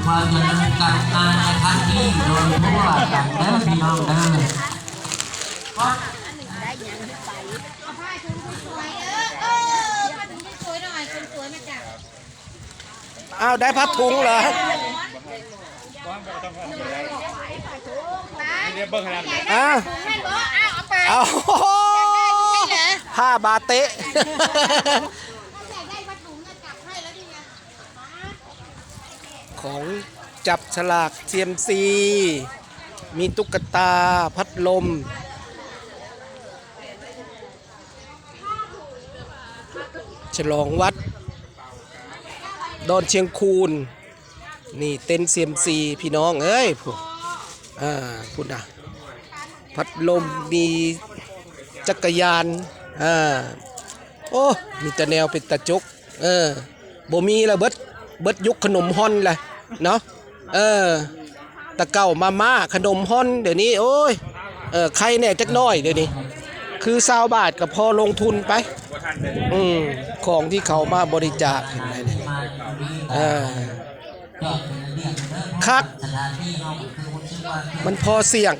ความเจริญก้าวหน้าในทางที่โดยทั่วกันเด้อพี่น้องเด้ออ้าวได้พัดถุงเหรออ้าวเอา5 บาทเตะของจับฉลากเซียมซีมีตุ๊กตาพัดลมฉลองวัดดอนเชียงคูนนี่เต้นเซียมซีพี่น้องเอ้ยพูดนะพัดลมมีจักรยานโอ้มีแต่แนวเป็นตะจกบ่มีแล้วเบิดยุคขนมฮ้อนแหละเนาะตะเก่ามาขนมฮ้อนเดี๋ยวนี้โอ้ยใครแน่จักน้อยเดี๋ยวนี้คือ20 บาทก็พอลงทุนไปของที่เขามาบริจาคเห็นไหมเนี่ยคักมันพอเสี่ยง